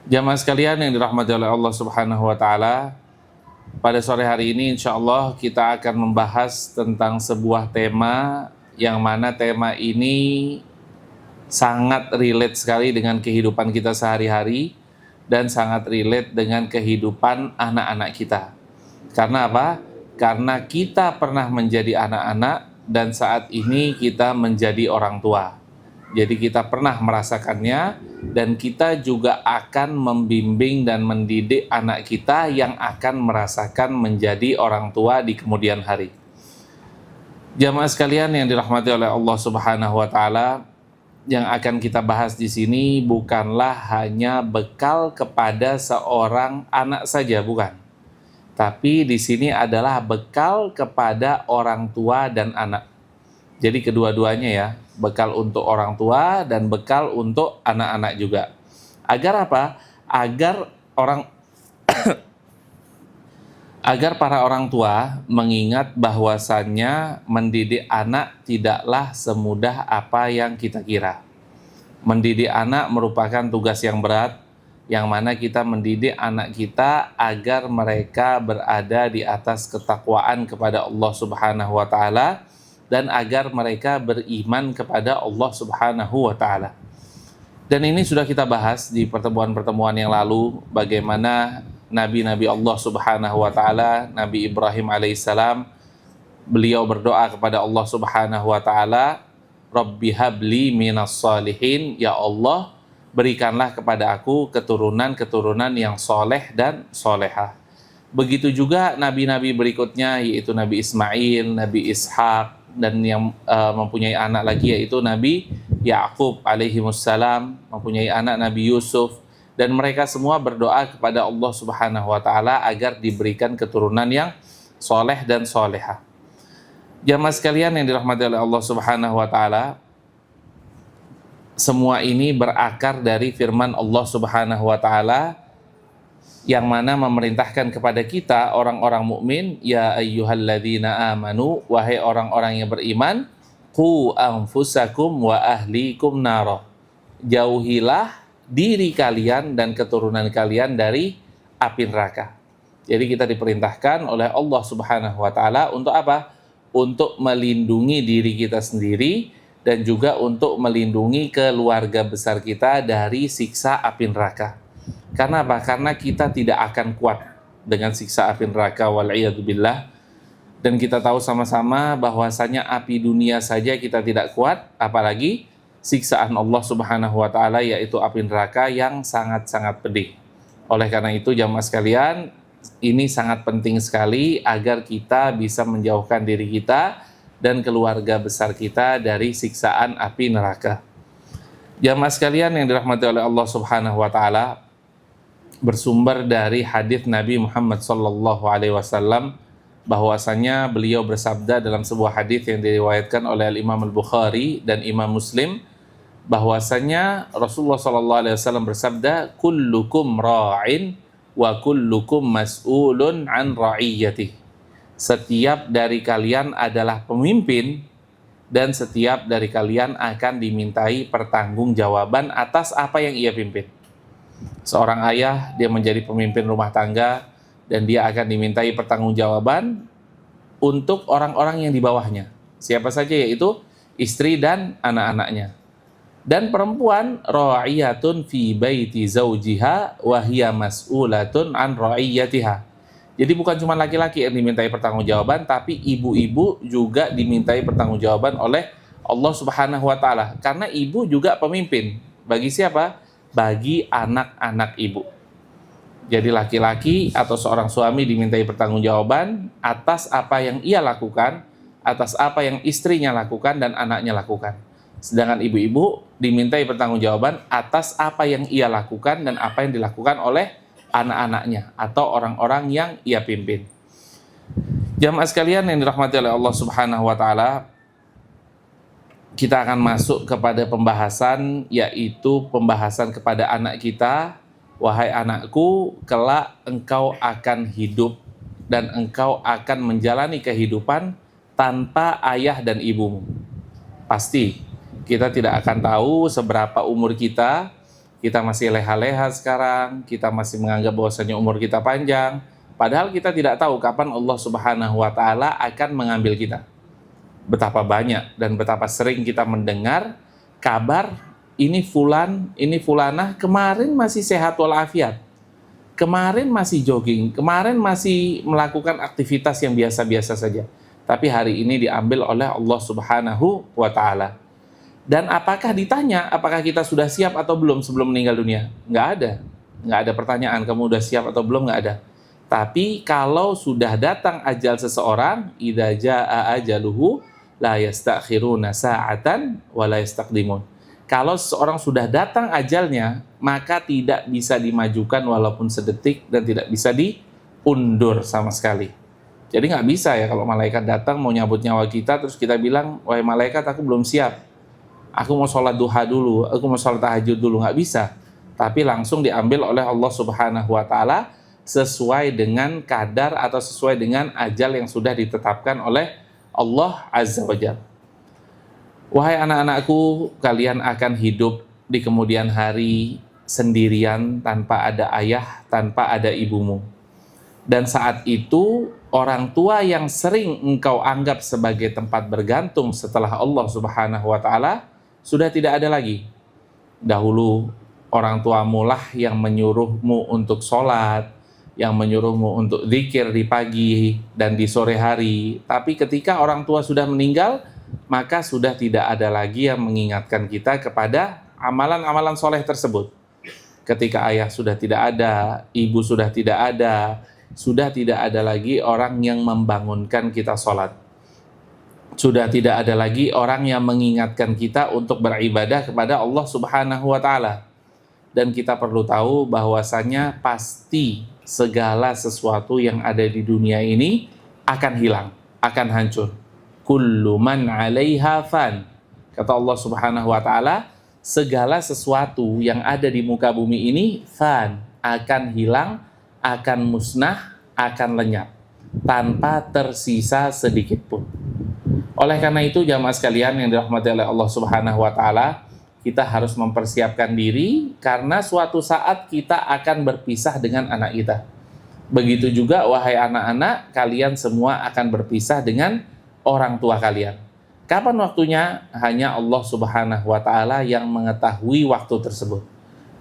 Jamaah sekalian yang dirahmati oleh Allah Subhanahu wa taala, pada sore hari ini insya Allah kita akan membahas tentang sebuah tema yang mana tema ini sangat relate sekali dengan kehidupan kita sehari-hari dan sangat relate dengan kehidupan anak-anak kita. Karena apa? Karena kita pernah menjadi anak-anak dan saat ini kita menjadi orang tua. Jadi kita pernah merasakannya dan kita juga akan membimbing dan mendidik anak kita yang akan merasakan menjadi orang tua di kemudian hari. Jamaah sekalian yang dirahmati oleh Allah Subhanahu wa taala, yang akan kita bahas di sini bukanlah hanya bekal kepada seorang anak saja, bukan. Tapi di sini adalah bekal kepada orang tua dan anak. Jadi kedua-duanya ya, bekal untuk orang tua dan bekal untuk anak-anak juga. Agar apa? Agar para orang tua mengingat bahwasannya mendidik anak tidaklah semudah apa yang kita kira. Mendidik anak merupakan tugas yang berat, yang mana kita mendidik anak kita agar mereka berada di atas ketakwaan kepada Allah Subhanahu wa taala dan agar mereka beriman kepada Allah Subhanahu wa taala. Dan ini sudah kita bahas di pertemuan-pertemuan yang lalu, bagaimana nabi-nabi Allah Subhanahu wa taala, Nabi Ibrahim alaihissalam, beliau berdoa kepada Allah Subhanahu wa taala, Rabbi habli minas salihin, ya Allah, berikanlah kepada aku keturunan-keturunan yang soleh dan solehah. Begitu juga nabi-nabi berikutnya, yaitu Nabi Ismail, Nabi Ishak, dan yang mempunyai anak lagi yaitu Nabi Ya'qub alaihimussalam, mempunyai anak Nabi Yusuf, dan mereka semua berdoa kepada Allah Subhanahu wa taala agar diberikan keturunan yang soleh dan solehah. Jamaah sekalian yang dirahmati oleh Allah Subhanahu wa taala, semua ini berakar dari firman Allah Subhanahu wa taala yang mana memerintahkan kepada kita orang-orang mukmin, ya ayyuhalladzina amanu, wahai orang-orang yang beriman, qu anfusakum wa ahlikum nara, jauhilah diri kalian dan keturunan kalian dari api neraka. Jadi kita diperintahkan oleh Allah Subhanahu wa taala untuk apa? Untuk melindungi diri kita sendiri dan juga untuk melindungi keluarga besar kita dari siksa api neraka. Karena apa? Karena kita tidak akan kuat dengan siksa api neraka, wal'iyadzubillah. Dan kita tahu sama-sama bahwasanya api dunia saja kita tidak kuat, apalagi siksaan Allah Subhanahu wa taala, yaitu api neraka yang sangat-sangat pedih. Oleh karena itu jamaah sekalian, ini sangat penting sekali agar kita bisa menjauhkan diri kita dan keluarga besar kita dari siksaan api neraka. Jamaah sekalian yang dirahmati oleh Allah Subhanahu wa taala, bersumber dari hadis Nabi Muhammad sallallahu alaihi wasallam bahwasanya beliau bersabda dalam sebuah hadis yang diriwayatkan oleh Imam Al-Bukhari dan Imam Muslim, bahwasanya Rasulullah sallallahu alaihi wasallam bersabda, kullukum ra'in wa kullukum mas'ulun an ra'iyatih. Setiap dari kalian adalah pemimpin dan setiap dari kalian akan dimintai pertanggungjawaban atas apa yang ia pimpin. Seorang ayah, dia menjadi pemimpin rumah tangga dan dia akan dimintai pertanggungjawaban untuk orang-orang yang di bawahnya. Siapa saja, yaitu istri dan anak-anaknya. Dan perempuan ra'iyatun fi baiti zaujiha wa hiya mas'ulatun an ra'iyatiha. Jadi bukan cuma laki-laki yang dimintai pertanggungjawaban, tapi ibu-ibu juga dimintai pertanggungjawaban oleh Allah Subhanahu wa taala. Karena ibu juga pemimpin. Bagi siapa? Bagi anak-anak ibu. Jadi laki-laki atau seorang suami dimintai pertanggungjawaban atas apa yang ia lakukan, atas apa yang istrinya lakukan dan anaknya lakukan. Sedangkan ibu-ibu dimintai pertanggungjawaban atas apa yang ia lakukan dan apa yang dilakukan oleh anak-anaknya atau orang-orang yang ia pimpin. Jamaah sekalian yang dirahmati oleh Allah Subhanahu wa taala, kita akan masuk kepada pembahasan, yaitu pembahasan kepada anak kita. Wahai anakku, kelak engkau akan hidup dan engkau akan menjalani kehidupan tanpa ayah dan ibumu. Pasti kita tidak akan tahu seberapa umur kita, Kita masih leha-leha sekarang, kita masih menganggap bahwasanya umur kita panjang, padahal kita tidak tahu kapan Allah Subhanahu wa taala akan mengambil kita. Betapa banyak dan betapa sering kita mendengar kabar ini fulan, ini fulanah kemarin masih sehat walafiat. Kemarin masih jogging, kemarin masih melakukan aktivitas yang biasa-biasa saja. Tapi hari ini diambil oleh Allah Subhanahu wa taala. Dan apakah ditanya, apakah kita sudah siap atau belum sebelum meninggal dunia? Nggak ada. Nggak ada pertanyaan, kamu sudah siap atau belum, nggak ada. Tapi kalau sudah datang ajal seseorang, idza jaa ajaluhu, la yastakhiruna sa'atan, wa la yastaqdimun. Kalau seseorang sudah datang ajalnya, maka tidak bisa dimajukan walaupun sedetik, dan tidak bisa diundur sama sekali. Jadi nggak bisa ya kalau malaikat datang mau nyabut nyawa kita, terus kita bilang, wahai malaikat aku belum siap. Aku mau sholat duha dulu, aku mau sholat tahajud dulu, nggak bisa. Tapi langsung diambil oleh Allah Subhanahu wa taala sesuai dengan kadar atau sesuai dengan ajal yang sudah ditetapkan oleh Allah Azza wa Jalla. Wahai anak-anakku, kalian akan hidup di kemudian hari sendirian tanpa ada ayah, tanpa ada ibumu. Dan saat itu orang tua yang sering engkau anggap sebagai tempat bergantung setelah Allah Subhanahu wa taala sudah tidak ada lagi. Dahulu orang tuamu lah yang menyuruhmu untuk sholat, yang menyuruhmu untuk zikir di pagi dan di sore hari. Tapi ketika orang tua sudah meninggal, maka sudah tidak ada lagi yang mengingatkan kita kepada amalan-amalan soleh tersebut. Ketika ayah sudah tidak ada, ibu sudah tidak ada lagi orang yang membangunkan kita sholat. Sudah tidak ada lagi orang yang mengingatkan kita untuk beribadah kepada Allah Subhanahu wa taala. Dan kita perlu tahu bahwasanya pasti segala sesuatu yang ada di dunia ini akan hilang, akan hancur. Kullu man 'alaiha fan. Kata Allah Subhanahu wa taala, segala sesuatu yang ada di muka bumi ini fan, akan hilang, akan musnah, akan lenyap tanpa tersisa sedikit pun. Oleh karena itu jamaah sekalian yang dirahmati oleh Allah Subhanahu wa taala, kita harus mempersiapkan diri karena suatu saat kita akan berpisah dengan anak kita. Begitu juga wahai anak-anak, kalian semua akan berpisah dengan orang tua kalian. Kapan waktunya? Hanya Allah Subhanahu wa taala yang mengetahui waktu tersebut.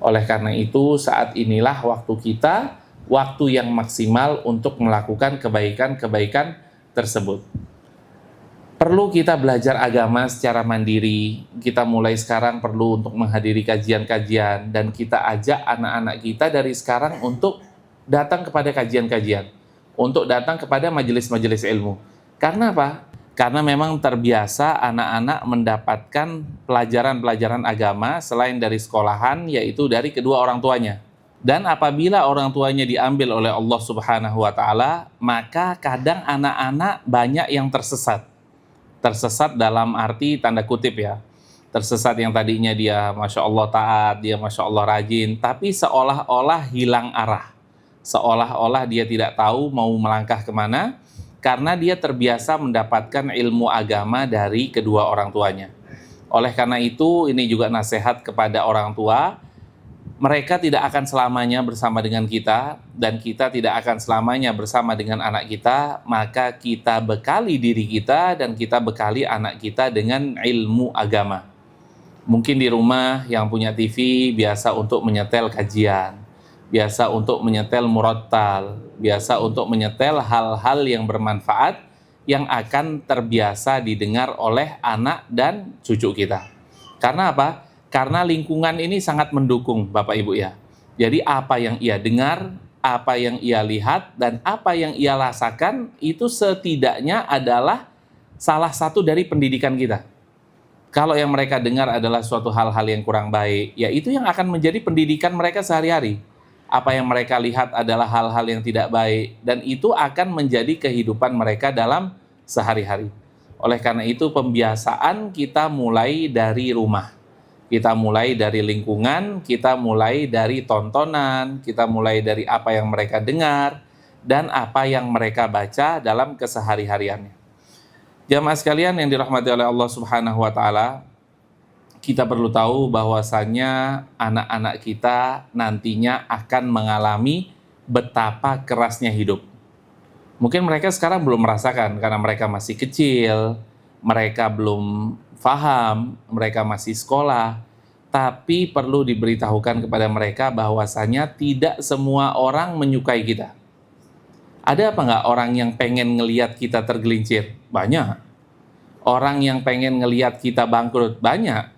Oleh karena itu saat inilah waktu kita, waktu yang maksimal untuk melakukan kebaikan-kebaikan tersebut. Perlu kita belajar agama secara mandiri. Kita mulai sekarang perlu untuk menghadiri kajian-kajian, dan kita ajak anak-anak kita dari sekarang untuk datang kepada kajian-kajian, untuk datang kepada majelis-majelis ilmu. Karena apa? Karena memang terbiasa anak-anak mendapatkan pelajaran-pelajaran agama selain dari sekolahan, yaitu dari kedua orang tuanya. Dan apabila orang tuanya diambil oleh Allah Subhanahu wa taala, maka kadang anak-anak banyak yang tersesat. Tersesat dalam arti tanda kutip ya. Tersesat yang tadinya dia Masya Allah taat, dia Masya Allah rajin, tapi seolah-olah hilang arah. Seolah-olah dia tidak tahu mau melangkah kemana, karena dia terbiasa mendapatkan ilmu agama dari kedua orang tuanya. Oleh karena itu, ini juga nasihat kepada orang tua. Mereka tidak akan selamanya bersama dengan kita, dan kita tidak akan selamanya bersama dengan anak kita. Maka kita bekali diri kita dan kita bekali anak kita dengan ilmu agama. Mungkin di rumah yang punya TV biasa untuk menyetel kajian, biasa untuk menyetel murattal, biasa untuk menyetel hal-hal yang bermanfaat yang akan terbiasa didengar oleh anak dan cucu kita. Karena apa? Karena lingkungan ini sangat mendukung Bapak Ibu ya. Jadi apa yang ia dengar, apa yang ia lihat, dan apa yang ia rasakan itu setidaknya adalah salah satu dari pendidikan kita. Kalau yang mereka dengar adalah suatu hal-hal yang kurang baik, ya itu yang akan menjadi pendidikan mereka sehari-hari. Apa yang mereka lihat adalah hal-hal yang tidak baik, dan itu akan menjadi kehidupan mereka dalam sehari-hari. Oleh karena itu pembiasaan kita mulai dari rumah. Kita mulai dari lingkungan, kita mulai dari tontonan, kita mulai dari apa yang mereka dengar, dan apa yang mereka baca dalam kesehari-hariannya. Jamaah sekalian yang dirahmati oleh Allah Subhanahu wa taala, kita perlu tahu bahwasannya anak-anak kita nantinya akan mengalami betapa kerasnya hidup. Mungkin mereka sekarang belum merasakan karena mereka masih kecil, mereka belum paham, mereka masih sekolah, tapi perlu diberitahukan kepada mereka bahwasanya tidak semua orang menyukai kita. Ada apa nggak orang yang pengen ngelihat kita tergelincir? Banyak. Orang yang pengen ngelihat kita bangkrut? Banyak.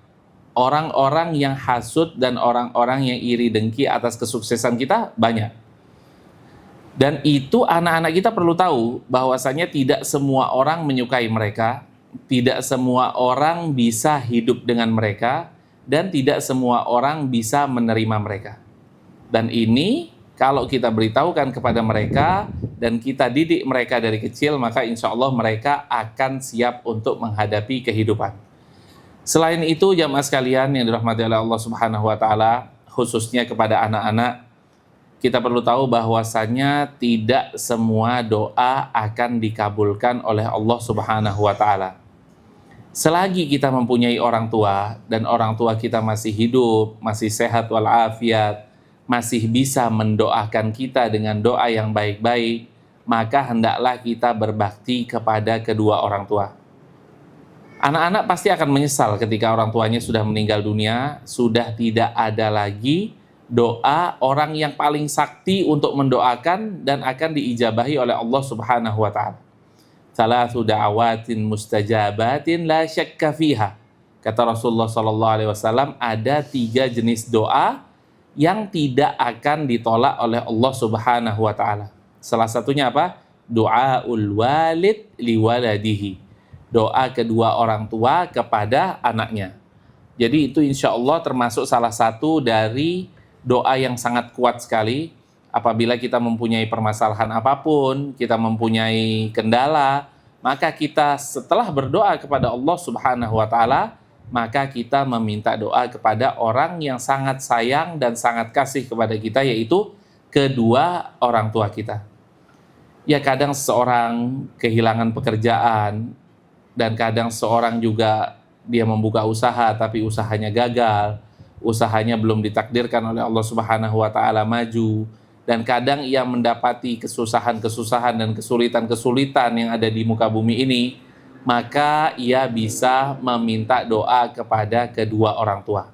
Orang-orang yang hasut dan orang-orang yang iri dengki atas kesuksesan kita? Banyak. Dan itu anak-anak kita perlu tahu bahwasanya tidak semua orang menyukai mereka, tidak semua orang bisa hidup dengan mereka, dan tidak semua orang bisa menerima mereka. Dan ini kalau kita beritahukan kepada mereka dan kita didik mereka dari kecil, maka insya Allah mereka akan siap untuk menghadapi kehidupan. Selain itu, jamaah sekalian yang dirahmati oleh Allah Subhanahu wa Ta'ala, khususnya kepada anak-anak, kita perlu tahu bahwasannya tidak semua doa akan dikabulkan oleh Allah Subhanahu wa Ta'ala. Selagi kita mempunyai orang tua dan orang tua kita masih hidup, masih sehat walafiat, masih bisa mendoakan kita dengan doa yang baik-baik, maka hendaklah kita berbakti kepada kedua orang tua. Anak-anak pasti akan menyesal ketika orang tuanya sudah meninggal dunia, sudah tidak ada lagi doa orang yang paling sakti untuk mendoakan dan akan diijabahi oleh Allah Subhanahu wa Ta'ala. Salatsu da'awatin mustajabatin la syakka fiha. Kata Rasulullah SAW, ada 3 jenis doa yang tidak akan ditolak oleh Allah Subhanahu wa Ta'ala. Salah satunya apa? Du'aul walid liwaladihi. Doa kedua orang tua kepada anaknya. Jadi itu insya Allah termasuk salah satu dari doa yang sangat kuat sekali. Apabila kita mempunyai permasalahan apapun, kita mempunyai kendala, maka kita setelah berdoa kepada Allah Subhanahu wa Ta'ala, maka kita meminta doa kepada orang yang sangat sayang dan sangat kasih kepada kita, yaitu kedua orang tua kita. Ya, kadang seseorang kehilangan pekerjaan, dan kadang seorang juga dia membuka usaha tapi usahanya gagal, usahanya belum ditakdirkan oleh Allah Subhanahu wa Ta'ala maju, dan kadang ia mendapati kesusahan-kesusahan dan kesulitan-kesulitan yang ada di muka bumi ini, maka ia bisa meminta doa kepada kedua orang tua.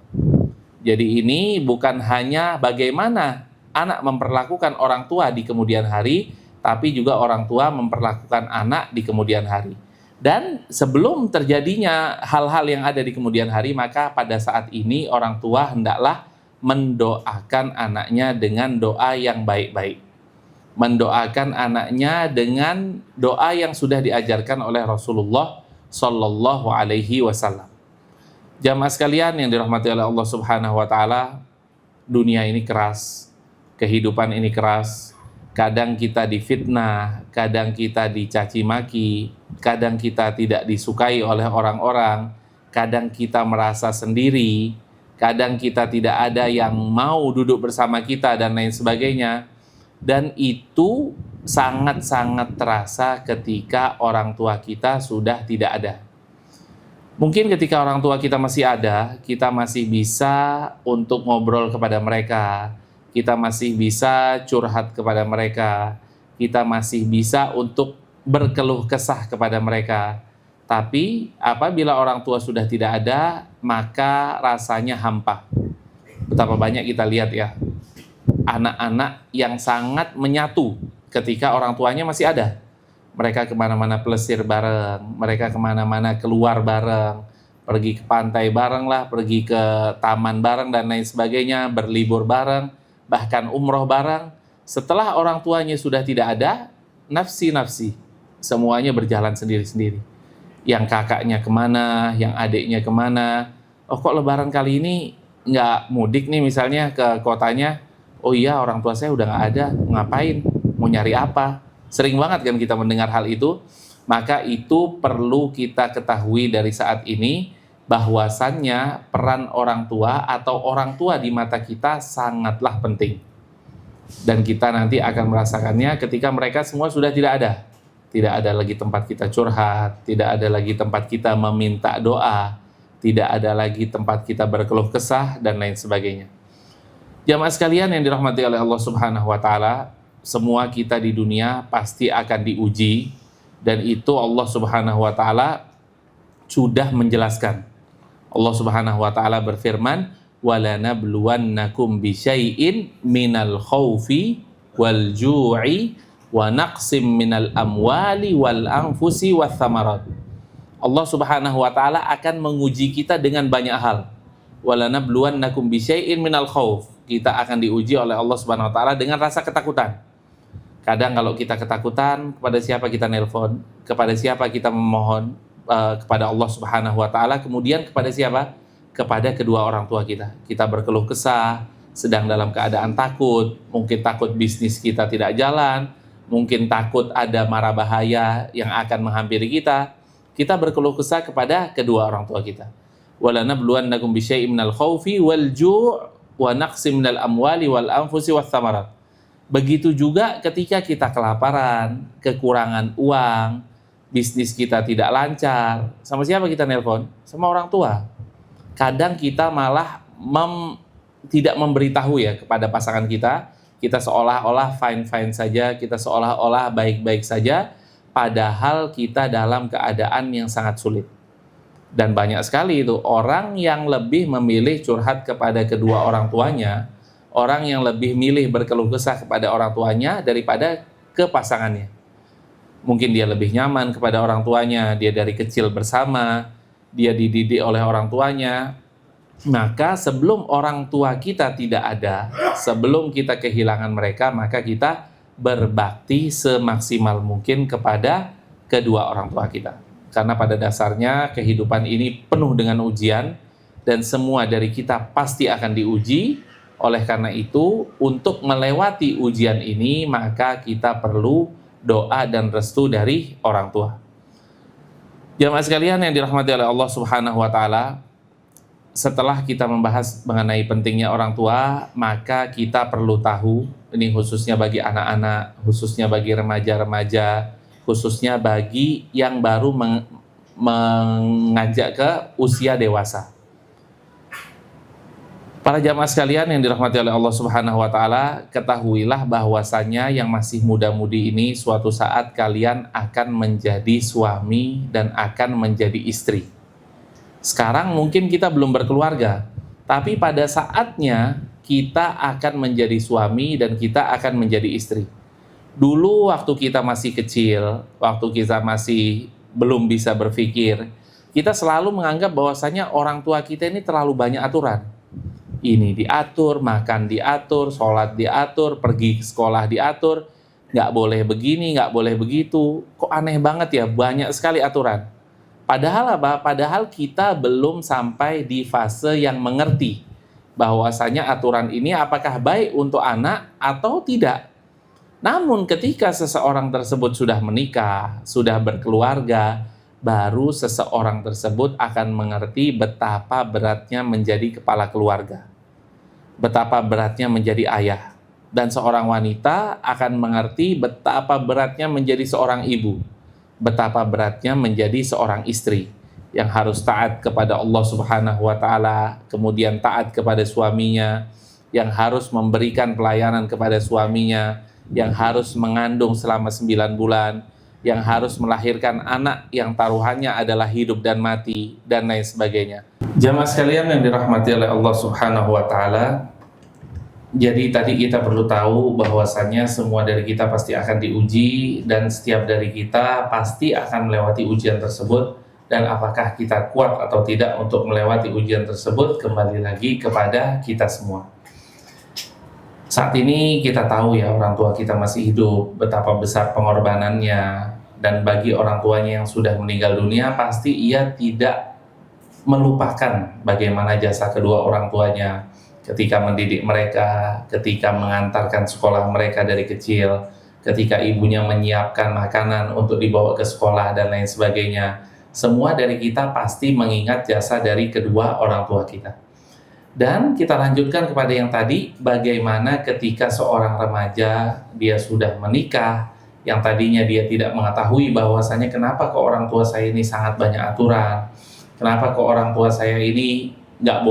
Jadi ini bukan hanya bagaimana anak memperlakukan orang tua di kemudian hari, tapi juga orang tua memperlakukan anak di kemudian hari. Dan sebelum terjadinya hal-hal yang ada di kemudian hari, maka pada saat ini orang tua hendaklah mendoakan anaknya dengan doa yang baik-baik. Mendoakan anaknya dengan doa yang sudah diajarkan oleh Rasulullah Sallallahu Alaihi Wasallam. Jamaah sekalian yang dirahmati oleh Allah Subhanahu Wa Ta'ala, dunia ini keras, kehidupan ini keras. Kadang kita difitnah, kadang kita dicaci maki, kadang kita tidak disukai oleh orang-orang, kadang kita merasa sendiri, kadang kita tidak ada yang mau duduk bersama kita dan lain sebagainya. Dan itu sangat-sangat terasa ketika orang tua kita sudah tidak ada. Mungkin ketika orang tua kita masih ada, kita masih bisa untuk ngobrol kepada mereka, kita masih bisa curhat kepada mereka, kita masih bisa untuk berkeluh kesah kepada mereka. Tapi apabila orang tua sudah tidak ada, maka rasanya hampa. Betapa banyak kita lihat ya, anak-anak yang sangat menyatu ketika orang tuanya masih ada. Mereka kemana-mana plesir bareng, mereka kemana-mana keluar bareng, pergi ke pantai bareng lah, pergi ke taman bareng dan lain sebagainya, berlibur bareng, bahkan umroh bareng. Setelah orang tuanya sudah tidak ada, nafsi-nafsi, semuanya berjalan sendiri-sendiri. Yang kakaknya kemana, yang adiknya kemana. Oh kok lebaran kali ini nggak mudik nih misalnya ke kotanya. Oh iya, orang tua saya udah nggak ada, ngapain, mau nyari apa. Sering banget kan kita mendengar hal itu. Maka itu perlu kita ketahui dari saat ini, bahwasannya peran orang tua atau orang tua di mata kita sangatlah penting. Dan kita nanti akan merasakannya ketika mereka semua sudah tidak ada. Tidak ada lagi tempat kita curhat, tidak ada lagi tempat kita meminta doa, tidak ada lagi tempat kita berkeluh kesah dan lain sebagainya. Jamaah sekalian yang dirahmati oleh Allah Subhanahu wa taala, semua kita di dunia pasti akan diuji, dan itu Allah Subhanahu wa taala sudah menjelaskan. Allah Subhanahu wa taala berfirman, "Walanabluwannakum bisyai'in minal khaufi wal ju'i wa naqsim minal amwali wal anfusi wath thamarat." Allah Subhanahu wa taala akan menguji kita dengan banyak hal. Walanabluwannakum bisyai'in minal khauf. Kita akan diuji oleh Allah Subhanahu wa taala dengan rasa ketakutan. Kadang kalau kita ketakutan, kepada siapa kita nelpon? Kepada siapa kita memohon? Kepada Allah Subhanahu wa taala. Kemudian kepada siapa? Kepada kedua orang tua kita. Kita berkeluh kesah, sedang dalam keadaan takut, mungkin takut bisnis kita tidak jalan, mungkin takut ada mara bahaya yang akan menghampiri kita. Kita berkeluh kesah kepada kedua orang tua kita. Walanabluwannakum bisyai'in minal khaufi wal ju' wa naqsim minal amwali wal anfusi wath thamarat. Begitu juga ketika kita kelaparan, kekurangan uang, bisnis kita tidak lancar. Sama siapa kita nelpon? Sama orang tua. Kadang kita malah tidak memberitahu ya kepada pasangan kita. Kita seolah-olah fine-fine saja, kita seolah-olah baik-baik saja, padahal kita dalam keadaan yang sangat sulit. Dan banyak sekali itu orang yang lebih memilih curhat kepada kedua orang tuanya, orang yang lebih milih berkeluh kesah kepada orang tuanya daripada ke pasangannya. Mungkin dia lebih nyaman kepada orang tuanya, dia dari kecil bersama, dia dididik oleh orang tuanya. Maka sebelum orang tua kita tidak ada, sebelum kita kehilangan mereka, maka kita berbakti semaksimal mungkin kepada kedua orang tua kita. Karena pada dasarnya kehidupan ini penuh dengan ujian, dan semua dari kita pasti akan diuji. Oleh karena itu, untuk melewati ujian ini, maka kita perlu doa dan restu dari orang tua. Jamaah sekalian yang dirahmati oleh Allah Subhanahu wa taala, setelah kita membahas mengenai pentingnya orang tua, maka kita perlu tahu, ini khususnya bagi anak-anak, khususnya bagi remaja-remaja, khususnya bagi yang baru mengajak ke usia dewasa. Para jamaah sekalian yang dirahmati oleh Allah Subhanahu wa taala, ketahuilah bahwasanya yang masih muda-mudi ini suatu saat kalian akan menjadi suami dan akan menjadi istri. Sekarang mungkin kita belum berkeluarga, tapi pada saatnya kita akan menjadi suami dan kita akan menjadi istri. Dulu waktu kita masih kecil, waktu kita masih belum bisa berpikir, kita selalu menganggap bahwasanya orang tua kita ini terlalu banyak aturan. Ini diatur, makan diatur, sholat diatur, pergi ke sekolah diatur, nggak boleh begini, nggak boleh begitu. Kok aneh banget ya, banyak sekali aturan. Padahal apa? Padahal kita belum sampai di fase yang mengerti bahwasanya aturan ini apakah baik untuk anak atau tidak. Namun ketika seseorang tersebut sudah menikah, sudah berkeluarga, baru seseorang tersebut akan mengerti betapa beratnya menjadi kepala keluarga, betapa beratnya menjadi ayah. Dan seorang wanita akan mengerti betapa beratnya menjadi seorang ibu, betapa beratnya menjadi seorang istri yang harus taat kepada Allah Subhanahu wa taala, kemudian taat kepada suaminya, yang harus memberikan pelayanan kepada suaminya, yang harus mengandung selama 9 bulan, yang harus melahirkan anak yang taruhannya adalah hidup dan mati, dan lain sebagainya. Jamaah sekalian yang dirahmati oleh Allah Subhanahu wa taala, jadi tadi kita perlu tahu bahwasannya semua dari kita pasti akan diuji, dan setiap dari kita pasti akan melewati ujian tersebut, dan apakah kita kuat atau tidak untuk melewati ujian tersebut kembali lagi kepada kita semua. Saat ini kita tahu ya, orang tua kita masih hidup, betapa besar pengorbanannya, dan bagi orang tuanya yang sudah meninggal dunia pasti ia tidak melupakan bagaimana jasa kedua orang tuanya ketika mendidik mereka, ketika mengantarkan sekolah mereka dari kecil, ketika ibunya menyiapkan makanan untuk dibawa ke sekolah dan lain sebagainya. Semua dari kita pasti mengingat jasa dari kedua orang tua kita. Dan kita lanjutkan kepada yang tadi, bagaimana ketika seorang remaja dia sudah menikah, yang tadinya dia tidak mengetahui bahwasanya kenapa kok orang tua saya ini sangat banyak aturan, Kenapa kok orang tua saya ini nggak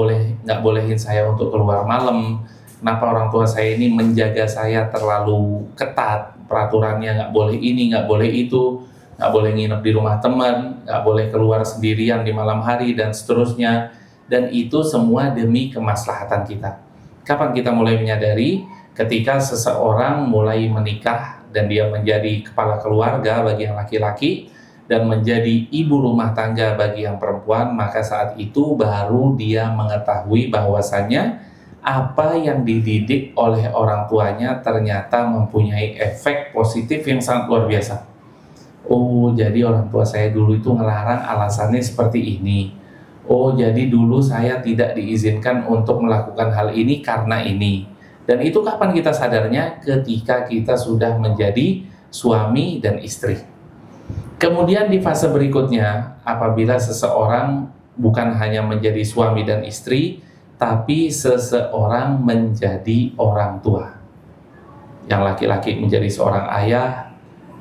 bolehin saya untuk keluar malam? Kenapa orang tua saya ini menjaga saya terlalu ketat, peraturannya nggak boleh ini, nggak boleh itu, nggak boleh nginep di rumah teman, nggak boleh keluar sendirian di malam hari, dan seterusnya. Dan itu semua demi kemaslahatan kita. Kapan kita mulai menyadari? Ketika seseorang mulai menikah dan dia menjadi kepala keluarga bagi yang laki-laki dan menjadi ibu rumah tangga bagi yang perempuan, maka saat itu baru dia mengetahui bahwasannya apa yang dididik oleh orang tuanya ternyata mempunyai efek positif yang sangat luar biasa. Oh, jadi orang tua saya dulu itu ngelarang alasannya seperti ini. Oh, jadi dulu saya tidak diizinkan untuk melakukan hal ini karena ini. Dan itu kapan kita sadarnya? Ketika kita sudah menjadi suami dan istri. Kemudian di fase berikutnya, apabila seseorang bukan hanya menjadi suami dan istri, tapi seseorang menjadi orang tua. Yang laki-laki menjadi seorang ayah,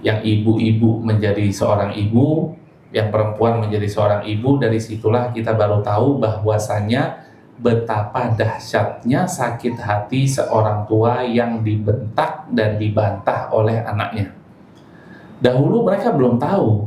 yang ibu-ibu menjadi seorang ibu, yang perempuan menjadi seorang ibu. Dari situlah kita baru tahu bahwasannya betapa dahsyatnya sakit hati seorang tua yang dibentak dan dibantah oleh anaknya. Dahulu mereka belum tahu,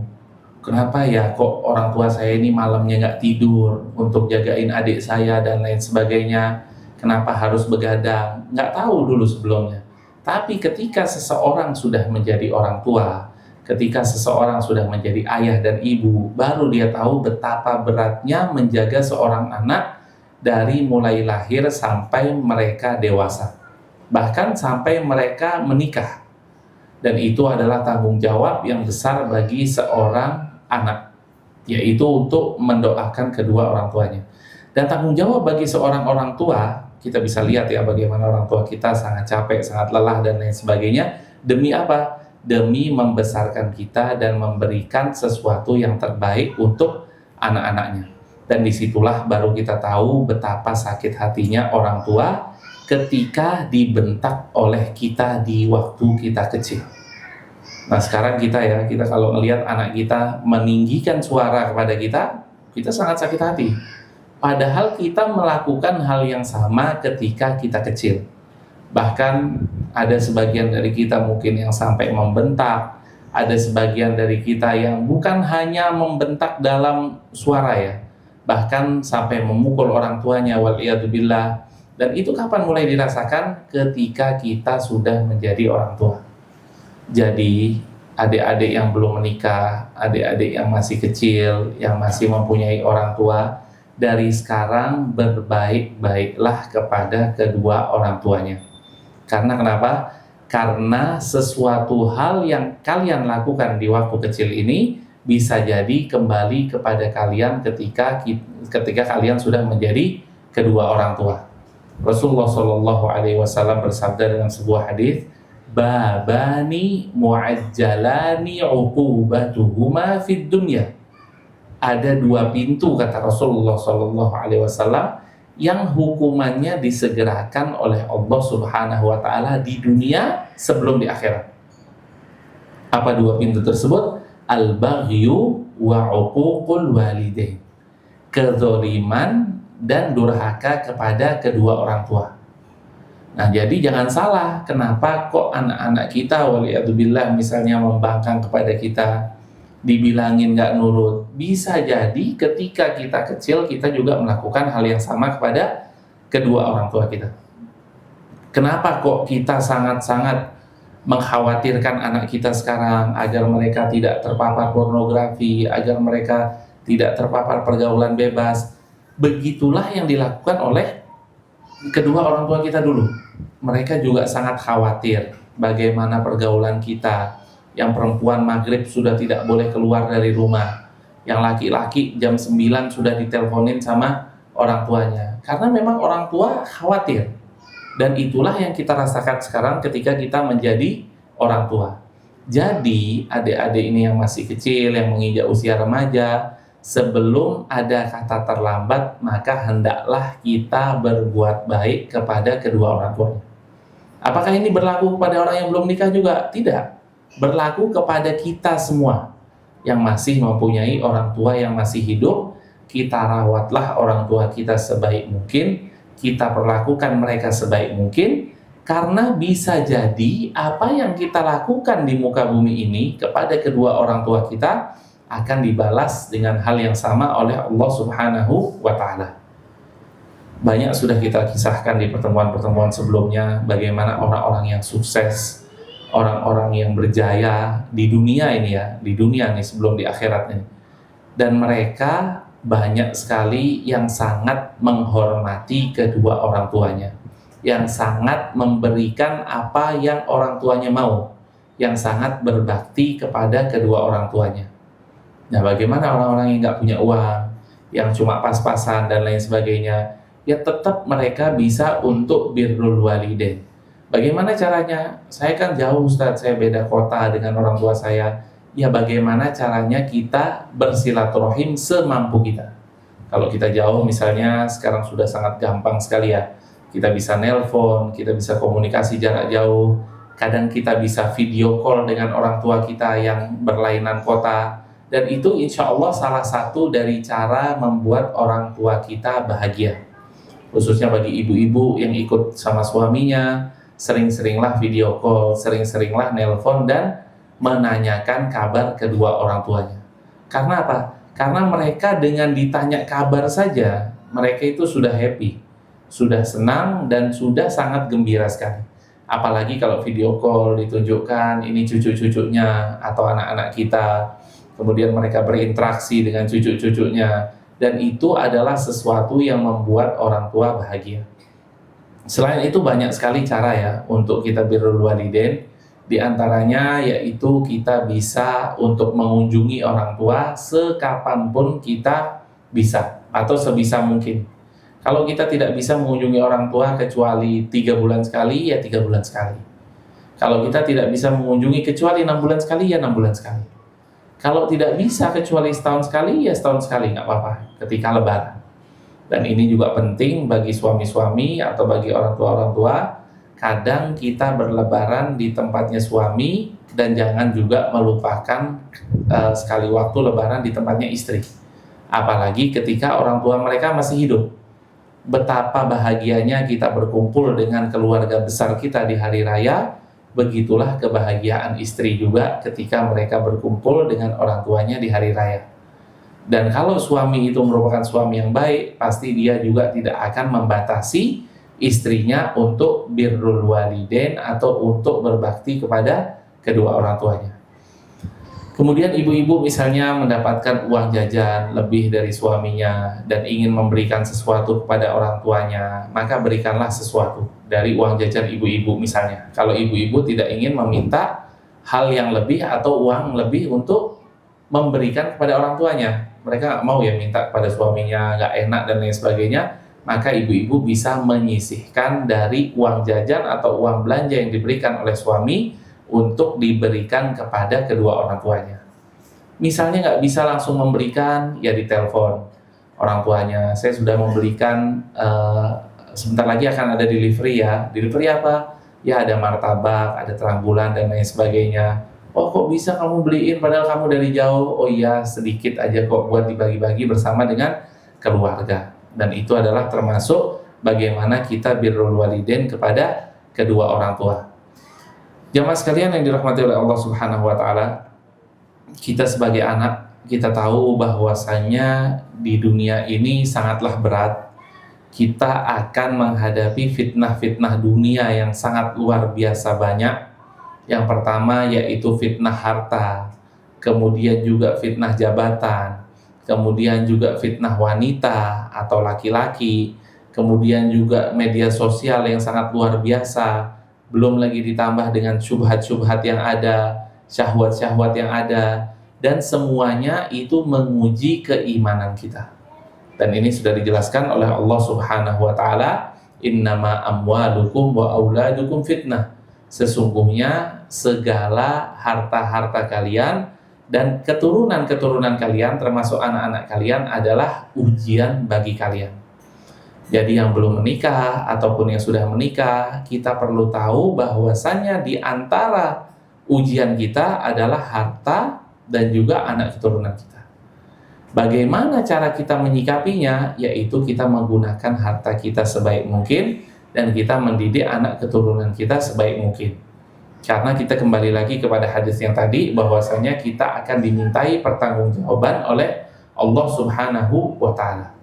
kenapa ya kok orang tua saya ini malamnya nggak tidur untuk jagain adik saya dan lain sebagainya, kenapa harus begadang, nggak tahu dulu sebelumnya. Tapi ketika seseorang sudah menjadi orang tua, ketika seseorang sudah menjadi ayah dan ibu, baru dia tahu betapa beratnya menjaga seorang anak dari mulai lahir sampai mereka dewasa, bahkan sampai mereka menikah. Dan itu adalah tanggung jawab yang besar bagi seorang anak, yaitu untuk mendoakan kedua orang tuanya. Dan tanggung jawab bagi seorang orang tua, kita bisa lihat ya bagaimana orang tua kita sangat capek, sangat lelah dan lain sebagainya. Demi apa? Demi membesarkan kita dan memberikan sesuatu yang terbaik untuk anak-anaknya. Dan disitulah baru kita tahu betapa sakit hatinya orang tua ketika dibentak oleh kita di waktu kita kecil. Nah sekarang kita kalau melihat anak kita meninggikan suara kepada kita, kita sangat sakit hati. Padahal kita melakukan hal yang sama ketika kita kecil. Bahkan ada sebagian dari kita mungkin yang sampai membentak, ada sebagian dari kita yang bukan hanya membentak dalam suara ya, bahkan sampai memukul orang tuanya, wal'iyadzubillah. Dan itu kapan mulai dirasakan? Ketika kita sudah menjadi orang tua. Jadi adik-adik yang belum menikah, adik-adik yang masih kecil, yang masih mempunyai orang tua, dari sekarang berbaik-baiklah kepada kedua orang tuanya. Karena kenapa? Karena sesuatu hal yang kalian lakukan di waktu kecil ini bisa jadi kembali kepada kalian ketika kalian sudah menjadi kedua orang tua. Rasulullah Shallallahu Alaihi Wasallam bersabda dalam sebuah hadis, babani mu'ajjalani uqubatuhuma fid dunya. Ada dua pintu, kata Rasulullah Shallallahu Alaihi Wasallam, yang hukumannya disegerakan oleh Allah Subhanahu Wa Taala di dunia sebelum di akhirat. Apa dua pintu tersebut? Al-baghyu wa uququl walidain. Kezaliman dan durhaka kepada kedua orang tua. Nah, jadi jangan salah, kenapa kok anak-anak kita waliyadzubillah misalnya membangkang kepada kita, dibilangin nggak nurut. Bisa jadi ketika kita kecil kita juga melakukan hal yang sama kepada kedua orang tua kita. Kenapa kok kita sangat-sangat mengkhawatirkan anak kita sekarang agar mereka tidak terpapar pornografi, agar mereka tidak terpapar pergaulan bebas? Begitulah yang dilakukan oleh kedua orang tua kita dulu. Mereka juga sangat khawatir bagaimana pergaulan kita. Yang perempuan maghrib sudah tidak boleh keluar dari rumah, yang laki-laki jam 9 sudah diteleponin sama orang tuanya. Karena memang orang tua khawatir. Dan itulah yang kita rasakan sekarang ketika kita menjadi orang tua. Jadi adik-adik ini yang masih kecil, yang menginjak usia remaja, sebelum ada kata terlambat, maka hendaklah kita berbuat baik kepada kedua orang tua. Apakah ini berlaku kepada orang yang belum nikah juga? Tidak. Berlaku kepada kita semua yang masih mempunyai orang tua yang masih hidup kita rawatlah orang tua kita sebaik mungkin, kita perlakukan mereka sebaik mungkin, karena bisa jadi apa yang kita lakukan di muka bumi ini kepada kedua orang tua kita akan dibalas dengan hal yang sama oleh Allah Subhanahu wa Ta'ala. Banyak sudah kita kisahkan di pertemuan-pertemuan sebelumnya bagaimana orang-orang yang sukses, orang-orang yang berjaya di dunia ini ya, di dunia nih sebelum di akhirat ini. Dan mereka banyak sekali yang sangat menghormati kedua orang tuanya, yang sangat memberikan apa yang orang tuanya mau, yang sangat berbakti kepada kedua orang tuanya. Nah, bagaimana orang-orang yang nggak punya uang, yang cuma pas-pasan dan lain sebagainya, ya tetap mereka bisa untuk birrul walidain. Bagaimana caranya? Saya kan jauh Ustaz, saya beda kota dengan orang tua saya. Ya bagaimana caranya kita bersilaturahim semampu kita. Kalau kita jauh misalnya sekarang sudah sangat gampang sekali ya. Kita bisa nelpon, kita bisa komunikasi jarak jauh. Kadang kita bisa video call dengan orang tua kita yang berlainan kota. Dan itu insya Allah salah satu dari cara membuat orang tua kita bahagia. Khususnya bagi ibu-ibu yang ikut sama suaminya, sering-seringlah video call, sering-seringlah nelpon dan menanyakan kabar kedua orang tuanya. Karena apa? Karena mereka dengan ditanya kabar saja, mereka itu sudah happy, sudah senang dan sudah sangat gembira sekali. Apalagi kalau video call ditunjukkan ini cucu-cucunya atau anak-anak kita, kemudian mereka berinteraksi dengan cucu-cucunya, dan itu adalah sesuatu yang membuat orang tua bahagia. Selain itu banyak sekali cara ya untuk kita birrul walidain. Di antaranya yaitu kita bisa untuk mengunjungi orang tua sekapanpun kita bisa atau sebisa mungkin. Kalau kita tidak bisa mengunjungi orang tua kecuali 3 bulan sekali, ya 3 bulan sekali. Kalau kita tidak bisa mengunjungi kecuali 6 bulan sekali, ya 6 bulan sekali. Kalau tidak bisa kecuali setahun sekali, ya setahun sekali, nggak apa-apa ketika lebaran. Dan ini juga penting bagi suami-suami atau bagi orang tua. Kadang kita berlebaran di tempatnya suami dan jangan juga melupakan sekali waktu lebaran di tempatnya istri. Apalagi ketika orang tua mereka masih hidup. Betapa bahagianya kita berkumpul dengan keluarga besar kita di hari raya, begitulah kebahagiaan istri juga ketika mereka berkumpul dengan orang tuanya di hari raya. Dan kalau suami itu merupakan suami yang baik, pasti dia juga tidak akan membatasi istrinya untuk birrul walidain atau untuk berbakti kepada kedua orang tuanya. Kemudian ibu-ibu misalnya mendapatkan uang jajan lebih dari suaminya dan ingin memberikan sesuatu kepada orang tuanya, maka berikanlah sesuatu dari uang jajan ibu-ibu misalnya. Kalau ibu-ibu tidak ingin meminta hal yang lebih atau uang lebih untuk memberikan kepada orang tuanya, mereka nggak mau ya minta kepada suaminya, nggak enak dan lain sebagainya, maka ibu-ibu bisa menyisihkan dari uang jajan atau uang belanja yang diberikan oleh suami untuk diberikan kepada kedua orang tuanya. Misalnya nggak bisa langsung memberikan, ya ditelepon orang tuanya, saya sudah memberikan, sebentar lagi akan ada delivery ya. Delivery apa? Ya ada martabak, ada terang bulan dan lain sebagainya. Oh kok bisa kamu beliin padahal kamu dari jauh? Oh iya sedikit aja kok buat dibagi-bagi bersama dengan keluarga. Dan itu adalah termasuk bagaimana kita birrul walidain kepada kedua orang tua. Jamaah sekalian yang dirahmati oleh Allah Subhanahu wa Ta'ala, kita sebagai anak, kita tahu bahwasannya di dunia ini sangatlah berat. Kita akan menghadapi fitnah-fitnah dunia yang sangat luar biasa banyak. Yang pertama yaitu fitnah harta, kemudian juga fitnah jabatan, kemudian juga fitnah wanita atau laki-laki, kemudian juga media sosial yang sangat luar biasa, belum lagi ditambah dengan syubhat-syubhat yang ada, syahwat-syahwat yang ada, dan semuanya itu menguji keimanan kita. Dan ini sudah dijelaskan oleh Allah Subhanahu wa Ta'ala, innama amwalukum wa auladukum fitnah. Sesungguhnya segala harta-harta kalian dan keturunan-keturunan kalian termasuk anak-anak kalian adalah ujian bagi kalian. Jadi yang belum menikah ataupun yang sudah menikah, kita perlu tahu bahwasannya di antara ujian kita adalah harta dan juga anak keturunan kita. Bagaimana cara kita menyikapinya? Yaitu kita menggunakan harta kita sebaik mungkin dan kita mendidik anak keturunan kita sebaik mungkin. Karena kita kembali lagi kepada hadis yang tadi, bahwasanya kita akan dimintai pertanggungjawaban oleh Allah Subhanahu wa Ta'ala.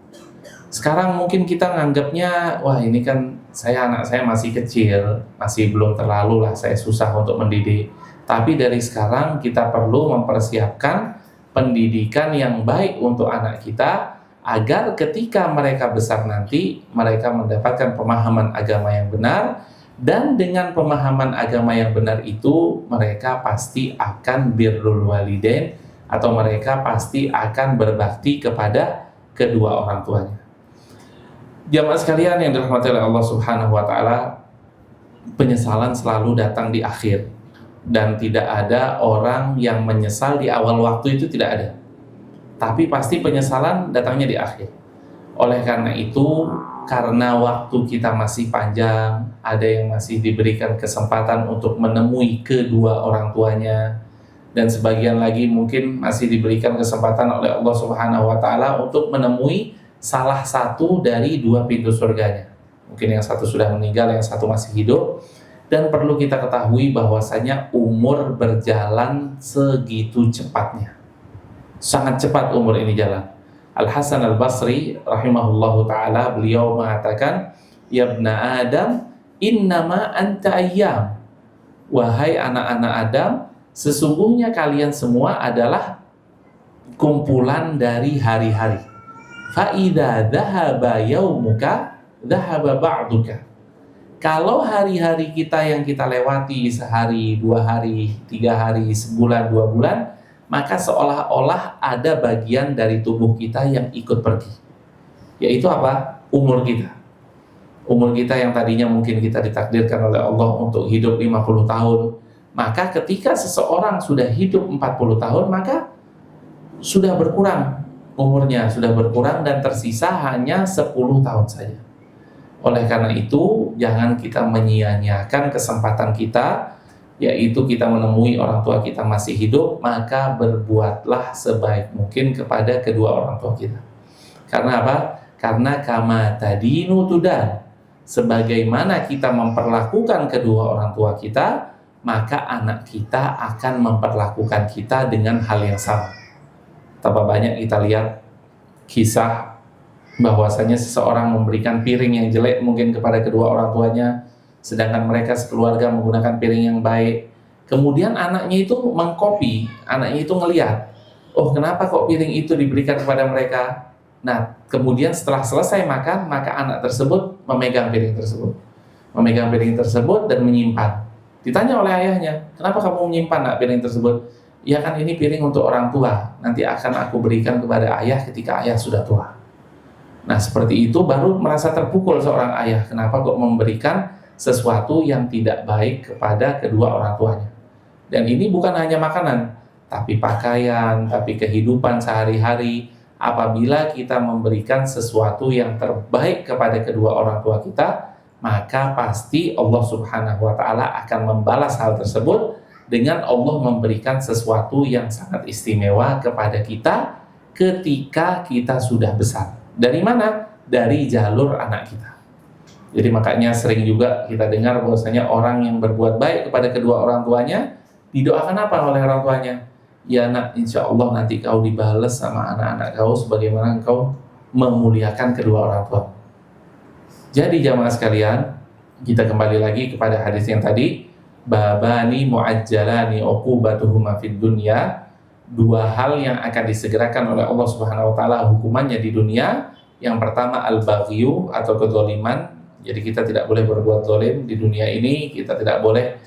Sekarang mungkin kita nganggapnya, wah ini kan anak saya masih kecil, masih belum terlalu lah saya susah untuk mendidik. Tapi dari sekarang kita perlu mempersiapkan pendidikan yang baik untuk anak kita, agar ketika mereka besar nanti, mereka mendapatkan pemahaman agama yang benar, dan dengan pemahaman agama yang benar itu, mereka pasti akan birrul walidain, atau mereka pasti akan berbakti kepada kedua orang tuanya. Jamaah sekalian yang dirahmati oleh Allah Subhanahu wa Ta'ala, penyesalan selalu datang di akhir. Dan tidak ada orang yang menyesal di awal waktu, itu tidak ada. Tapi pasti penyesalan datangnya di akhir. Oleh karena itu, karena waktu kita masih panjang, ada yang masih diberikan kesempatan untuk menemui kedua orang tuanya, dan sebagian lagi mungkin masih diberikan kesempatan oleh Allah Subhanahu wa Ta'ala untuk menemui salah satu dari dua pintu surganya. Mungkin yang satu sudah meninggal, yang satu masih hidup. Dan perlu kita ketahui bahwasanya umur berjalan segitu cepatnya. Sangat cepat umur ini jalan. Al-Hasan Al-Basri rahimahullahu ta'ala, beliau mengatakan, ya ibna Adam, innama anta ayyam. Wahai anak-anak Adam, sesungguhnya kalian semua adalah kumpulan dari hari-hari. Fa'idha dhahaba yaumuka, dhahaba ba'duka. Kalau hari-hari kita yang kita lewati sehari, 2 hari, 3 hari, sebulan, 2 bulan, maka seolah-olah ada bagian dari tubuh kita yang ikut pergi. Yaitu apa? Umur kita. Umur kita yang tadinya mungkin kita ditakdirkan oleh Allah untuk hidup 50 tahun. Maka ketika seseorang sudah hidup 40 tahun, maka sudah berkurang umurnya, sudah berkurang dan tersisa hanya 10 tahun saja. Oleh karena itu, jangan kita menyia-nyiakan kesempatan kita, yaitu kita menemui orang tua kita masih hidup, maka berbuatlah sebaik mungkin kepada kedua orang tua kita. Karena apa? Karena kama tadinu tudan. Sebagaimana kita memperlakukan kedua orang tua kita, maka anak kita akan memperlakukan kita dengan hal yang sama. Betapa banyak kita lihat kisah bahwasanya seseorang memberikan piring yang jelek mungkin kepada kedua orang tuanya, sedangkan mereka sekeluarga menggunakan piring yang baik. Kemudian anaknya itu mengkopi, anaknya itu ngelihat, oh kenapa kok piring itu diberikan kepada mereka? Nah, kemudian setelah selesai makan, maka anak tersebut memegang piring tersebut dan menyimpan. Ditanya oleh ayahnya, kenapa kamu menyimpan piring tersebut? Ya kan ini piring untuk orang tua, nanti akan aku berikan kepada ayah ketika ayah sudah tua. Nah seperti itu baru merasa terpukul seorang ayah, kenapa kok memberikan sesuatu yang tidak baik kepada kedua orang tuanya. Dan ini bukan hanya makanan, tapi pakaian, tapi kehidupan sehari-hari. Apabila kita memberikan sesuatu yang terbaik kepada kedua orang tua kita, maka pasti Allah Subhanahu wa Ta'ala akan membalas hal tersebut dengan Allah memberikan sesuatu yang sangat istimewa kepada kita ketika kita sudah besar. Dari mana? Dari jalur anak kita. Jadi makanya sering juga kita dengar bahwasanya orang yang berbuat baik kepada kedua orang tuanya didoakan apa oleh orang tuanya? Ya nak, insya Allah nanti kau dibalas sama anak-anak kau sebagaimana engkau memuliakan kedua orang tua. Jadi jamaah sekalian, kita kembali lagi kepada hadis yang tadi, babani muajjalani uqubatuhuma fid dunya. Dua hal yang akan disegerakan oleh Allah Subhanahu wa Ta'ala hukumannya di dunia. Yang pertama al-baghyu atau kezaliman. Jadi kita tidak boleh berbuat zalim di dunia ini, kita tidak boleh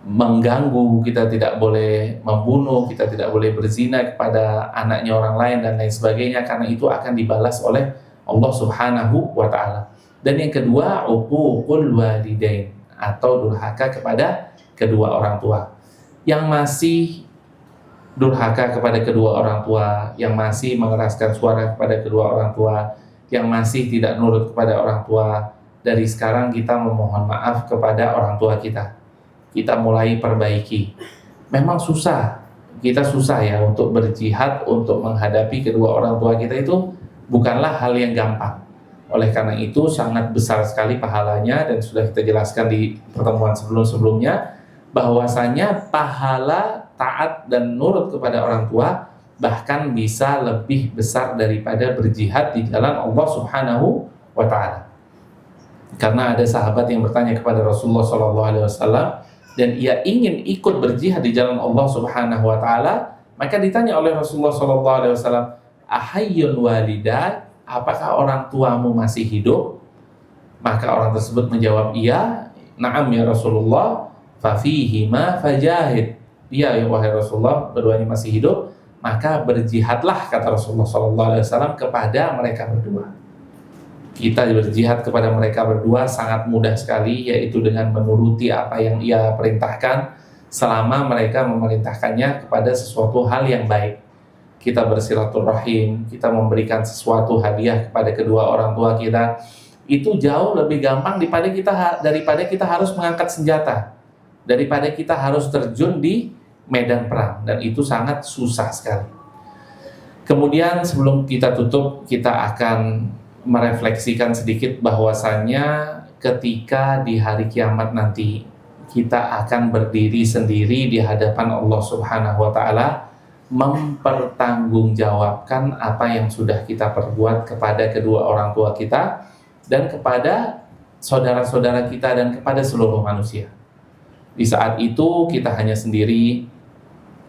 mengganggu, kita tidak boleh membunuh, kita tidak boleh berzina kepada anaknya orang lain dan lain sebagainya, karena itu akan dibalas oleh Allah Subhanahu wa Ta'ala. Dan yang kedua, uququl walidain atau durhaka kepada kedua orang tua. Yang masih durhaka kepada kedua orang tua, yang masih mengeraskan suara kepada kedua orang tua, yang masih tidak nurut kepada orang tua, dari sekarang kita memohon maaf kepada orang tua kita. Kita mulai perbaiki. Memang susah, kita susah ya untuk berjihad, untuk menghadapi kedua orang tua kita itu bukanlah hal yang gampang. Oleh karena itu sangat besar sekali pahalanya, dan sudah kita jelaskan di pertemuan sebelum-sebelumnya bahwasanya pahala taat dan nurut kepada orang tua bahkan bisa lebih besar daripada berjihad di jalan Allah Subhanahu wa taala. Karena ada sahabat yang bertanya kepada Rasulullah SAW dan ia ingin ikut berjihad di jalan Allah Subhanahu wa taala, maka ditanya oleh Rasulullah SAW, "Ahayyun walidak? Apakah orang tuamu masih hidup?" Maka orang tersebut menjawab, "Iya." "Na'am ya Rasulullah, fa fihima fajahid." "Iya ya wahai Rasulullah, keduanya masih hidup, maka berjihadlah," kata Rasulullah SAW kepada mereka berdua. Kita berjihad kepada mereka berdua sangat mudah sekali, yaitu dengan menuruti apa yang ia perintahkan selama mereka memerintahkannya kepada sesuatu hal yang baik. Kita bersilaturahim, kita memberikan sesuatu hadiah kepada kedua orang tua kita, itu jauh lebih gampang daripada kita harus mengangkat senjata, daripada kita harus terjun di medan perang, dan itu sangat susah sekali. Kemudian sebelum kita tutup, kita akan merefleksikan sedikit bahwasannya ketika di hari kiamat nanti kita akan berdiri sendiri di hadapan Allah Subhanahu wa taala, mempertanggungjawabkan apa yang sudah kita perbuat kepada kedua orang tua kita dan kepada saudara-saudara kita dan kepada seluruh manusia. Di saat itu kita hanya sendiri,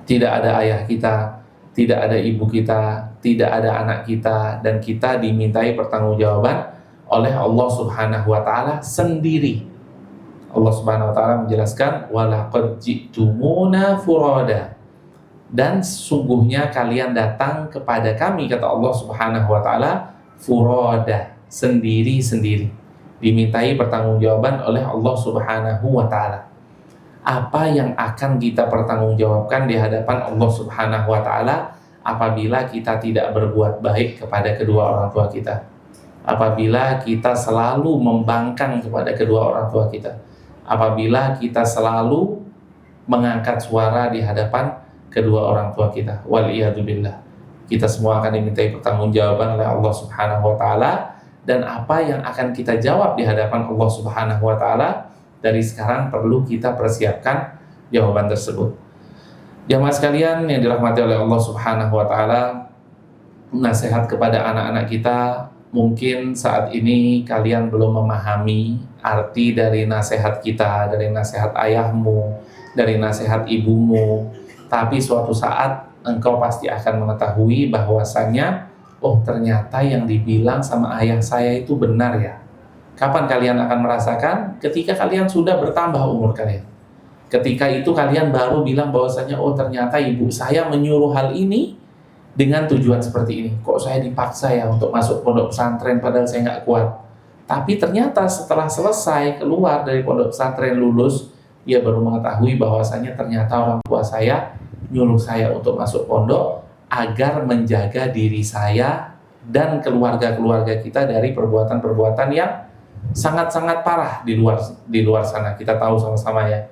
tidak ada ayah kita, tidak ada ibu kita, tidak ada anak kita, dan kita dimintai pertanggungjawaban oleh Allah Subhanahu wa taala sendiri. Allah Subhanahu wa taala menjelaskan, "Walaqad ji'tumuna furada." Dan sungguhnya kalian datang kepada kami, kata Allah Subhanahu wa taala, furada, sendiri-sendiri. Dimintai pertanggungjawaban oleh Allah Subhanahu wa taala. Apa yang akan kita pertanggungjawabkan di hadapan Allah Subhanahu wa taala apabila kita tidak berbuat baik kepada kedua orang tua kita? Apabila kita selalu membangkang kepada kedua orang tua kita? Apabila kita selalu mengangkat suara di hadapan kedua orang tua kita? Waliyadzubillah. Kita semua akan dimintai pertanggungjawaban oleh Allah Subhanahu wa taala, dan apa yang akan kita jawab di hadapan Allah Subhanahu wa taala dari sekarang perlu kita persiapkan jawaban tersebut. Jamaah sekalian yang dirahmati oleh Allah Subhanahu wa taala, nasihat kepada anak-anak kita, mungkin saat ini kalian belum memahami arti dari nasihat kita, dari nasihat ayahmu, dari nasihat ibumu, tapi suatu saat engkau pasti akan mengetahui bahwasannya, oh ternyata yang dibilang sama ayah saya itu benar ya. Kapan kalian akan merasakan? Ketika kalian sudah bertambah umur kalian. Ketika itu kalian baru bilang bahwasanya, oh ternyata ibu saya menyuruh hal ini dengan tujuan seperti ini. Kok saya dipaksa ya untuk masuk pondok pesantren padahal saya nggak kuat. Tapi ternyata setelah selesai keluar dari pondok pesantren, lulus, dia baru mengetahui bahwasanya ternyata orang tua saya nyuruh saya untuk masuk pondok agar menjaga diri saya dan keluarga-keluarga kita dari perbuatan-perbuatan yang sangat-sangat parah di luar sana. Kita tahu sama-sama ya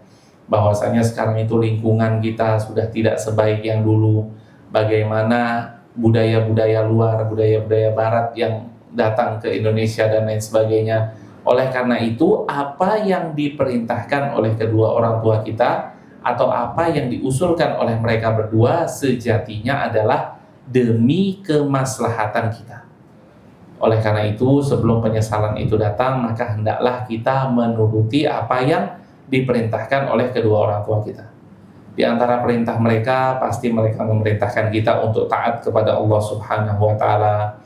bahwasanya sekarang itu lingkungan kita sudah tidak sebaik yang dulu. Bagaimana budaya-budaya luar, budaya-budaya barat yang datang ke Indonesia dan lain sebagainya. Oleh karena itu, apa yang diperintahkan oleh kedua orang tua kita atau apa yang diusulkan oleh mereka berdua sejatinya adalah demi kemaslahatan kita. Oleh karena itu, sebelum penyesalan itu datang, maka hendaklah kita menuruti apa yang diperintahkan oleh kedua orang tua kita. Di antara perintah mereka, pasti mereka memerintahkan kita untuk taat kepada Allah Subhanahu wa taala,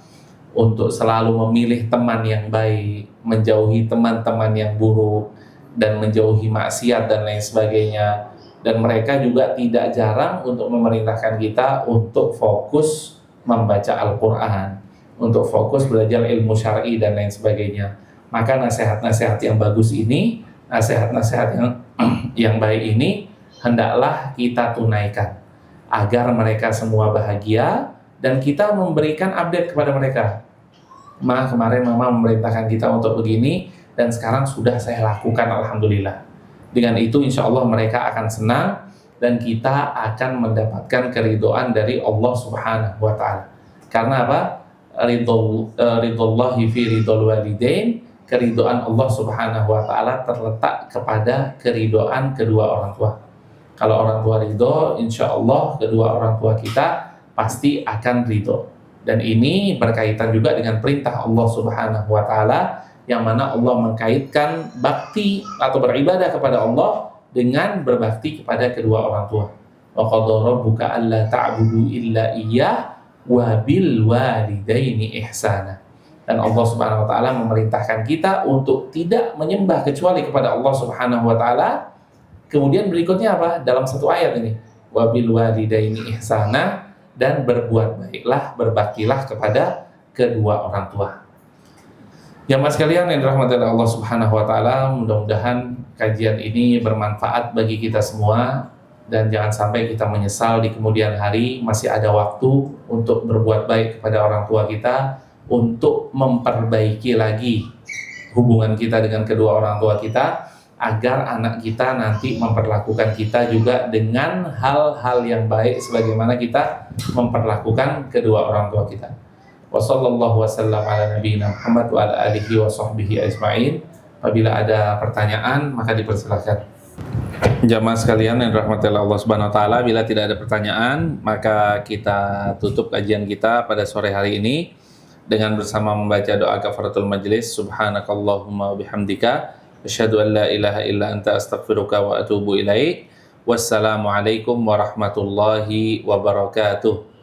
untuk selalu memilih teman yang baik, menjauhi teman-teman yang buruk, dan menjauhi maksiat dan lain sebagainya. Dan mereka juga tidak jarang untuk memerintahkan kita untuk fokus membaca Al-Quran, untuk fokus belajar ilmu syar'i dan lain sebagainya. Maka nasihat-nasihat yang bagus ini, nasihat-nasihat yang baik ini hendaklah kita tunaikan agar mereka semua bahagia dan kita memberikan update kepada mereka. Kemarin mama memerintahkan kita untuk begini dan sekarang sudah saya lakukan, alhamdulillah. Dengan itu insya Allah mereka akan senang dan kita akan mendapatkan keridhaan dari Allah Subhanahu wa taala. Karena apa? Ridhollahi fi ridhol walidain, keridhaan Allah Subhanahu wa taala terletak kepada keridhaan kedua orang tua. Kalau orang tua ridho, insya Allah kedua orang tua kita pasti akan ridho. Dan ini berkaitan juga dengan perintah Allah Subhanahu wa taala, yang mana Allah mengkaitkan bakti atau beribadah kepada Allah dengan berbakti kepada kedua orang tua. Wa qadara rabbuka alla ta'budu illa iyyah wa bil walidaini ihsana. Dan Allah Subhanahu wa taala memerintahkan kita untuk tidak menyembah kecuali kepada Allah Subhanahu wa taala. Kemudian berikutnya apa? Dalam satu ayat ini, wa bil walidaini ihsana, dan berbuat baiklah, berbaktilah kepada kedua orang tua. Jamaah sekalian yang dirahmati oleh Allah Subhanahu wa taala, mudah-mudahan kajian ini bermanfaat bagi kita semua, dan jangan sampai kita menyesal di kemudian hari. Masih ada waktu untuk berbuat baik kepada orang tua kita, untuk memperbaiki lagi hubungan kita dengan kedua orang tua kita, agar anak kita nanti memperlakukan kita juga dengan hal-hal yang baik sebagaimana kita memperlakukan kedua orang tua kita. Wassallallahu wasallam ala nabiyina Muhammad wa ala alihi wa sahbihi ajma'in. Apabila ada pertanyaan maka dipersilakan. Jamaah sekalian yang dirahmati Allah Subhanahu wa taala, bila tidak ada pertanyaan maka kita tutup kajian kita pada sore hari ini dengan bersama membaca doa kafaratul majlis. Subhanakallahumma wa bihamdika asyhadu an la ilaha illa anta astaghfiruka wa atubu ilaik. Wassalamualaikum warahmatullahi wabarakatuh.